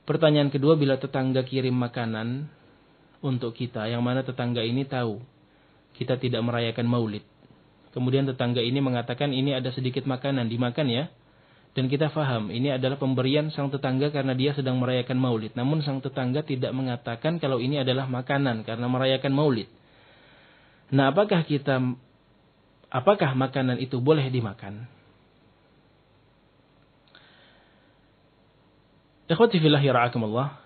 Pertanyaan kedua, bila tetangga kirim makanan untuk kita, yang mana tetangga ini tahu kita tidak merayakan maulid. Kemudian tetangga ini mengatakan ini ada sedikit makanan, dimakan ya. Dan kita faham ini adalah pemberian sang tetangga karena dia sedang merayakan maulid. Namun sang tetangga tidak mengatakan kalau ini adalah makanan karena merayakan maulid. Nah, apakah makanan itu boleh dimakan? Ikhwati fillahi ra'akumullah.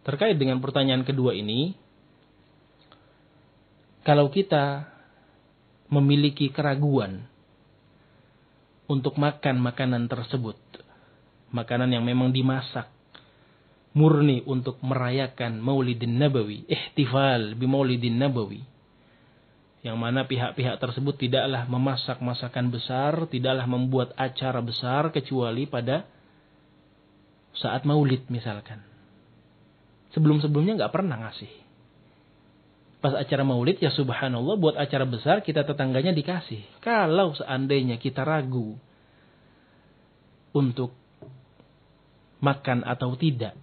Terkait dengan pertanyaan kedua ini, kalau kita memiliki keraguan untuk makan makanan tersebut, makanan yang memang dimasak murni untuk merayakan Maulidin Nabawi, ihtifal bi Maulidin Nabawi, yang mana pihak-pihak tersebut tidaklah memasak masakan besar, tidaklah membuat acara besar kecuali pada saat Maulid misalkan. Sebelum-sebelumnya nggak pernah ngasih. Pas acara Maulid ya subhanallah, buat acara besar kita tetangganya dikasih. Kalau seandainya kita ragu untuk makan atau tidak,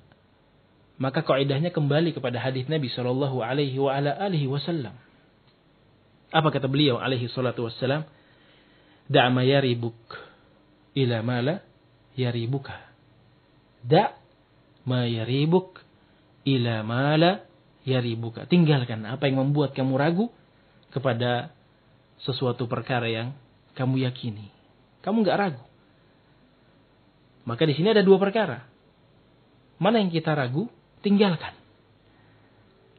maka kaidahnya kembali kepada hadis Nabi sallallahu alaihi wasallam. Apa kata beliau alaihi salatu wassalam? Da' ma yaribuk ila ma la yaribuka. Da' ma yaribuk ila ma la yaribuka. Tinggalkan apa yang membuat kamu ragu kepada sesuatu perkara yang kamu yakini. Kamu enggak ragu. Maka di sini ada dua perkara. Mana yang kita ragu, tinggalkan.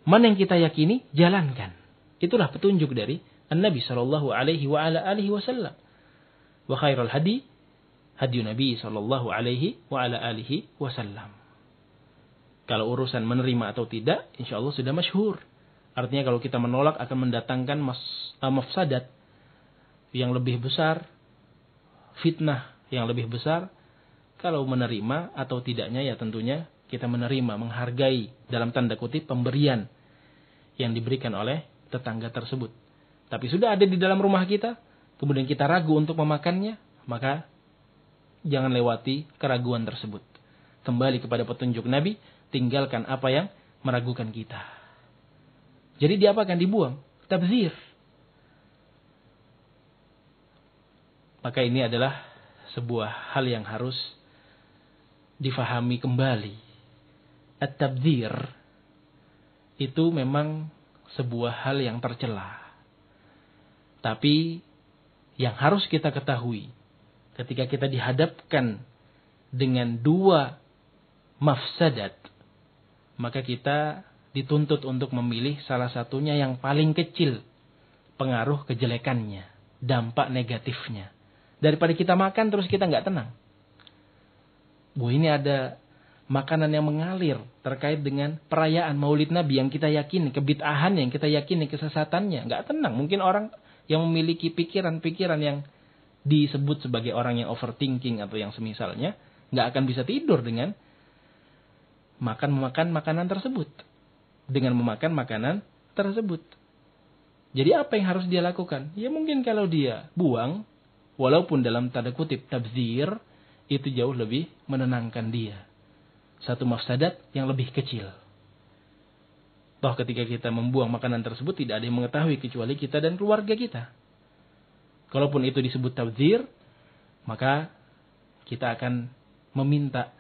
Mana yang kita yakini, jalankan. Itulah petunjuk dari An-Nabi sallallahu alaihi wasallam. Wa khairul hadi hadi Nabi sallallahu alaihi wasallam. Kalau urusan menerima atau tidak, insyaallah sudah masyhur. Artinya kalau kita menolak akan mendatangkan mafsadat yang lebih besar, fitnah yang lebih besar. Kalau menerima atau tidaknya ya tentunya kita menerima, menghargai dalam tanda kutip pemberian yang diberikan oleh tetangga tersebut. Tapi sudah ada di dalam rumah kita, kemudian kita ragu untuk memakannya, maka jangan lewati keraguan tersebut. Kembali kepada petunjuk Nabi, tinggalkan apa yang meragukan kita. Jadi diapakan? Dibuang. Tabzir. Maka ini adalah sebuah hal yang harus difahami kembali. At-tabzir itu memang sebuah hal yang tercela. Tapi yang harus kita ketahui, ketika kita dihadapkan dengan dua mafsadat, maka kita dituntut untuk memilih salah satunya yang paling kecil pengaruh kejelekannya, dampak negatifnya. Daripada kita makan terus kita nggak tenang. Ini ada makanan yang mengalir terkait dengan perayaan Maulid Nabi yang kita yakini, kebid'ahan yang kita yakini, kesesatannya. Nggak tenang. Mungkin orang yang memiliki pikiran-pikiran yang disebut sebagai orang yang overthinking atau yang semisalnya, nggak akan bisa tidur dengan memakan makanan tersebut. Dengan memakan makanan tersebut. Jadi apa yang harus dia lakukan? Ya mungkin kalau dia buang, walaupun dalam tanda kutip tabzir, itu jauh lebih menenangkan dia. Satu mafsadat yang lebih kecil. Toh ketika kita membuang makanan tersebut tidak ada yang mengetahui kecuali kita dan keluarga kita. Kalaupun itu disebut tabzir, maka kita akan meminta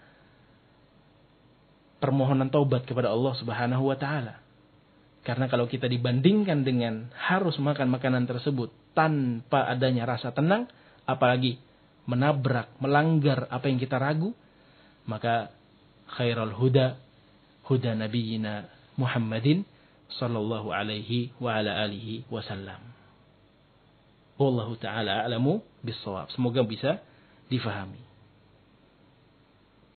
permohonan taubat kepada Allah Subhanahu wa taala. Karena kalau kita dibandingkan dengan harus makan makanan tersebut tanpa adanya rasa tenang, apalagi menabrak, melanggar apa yang kita ragu, maka khairul huda huda nabiyina Muhammadin sallallahu alaihi wa ala alihi wasallam. Wallahu taala a'lamu bis-shawab. Semoga bisa difahami.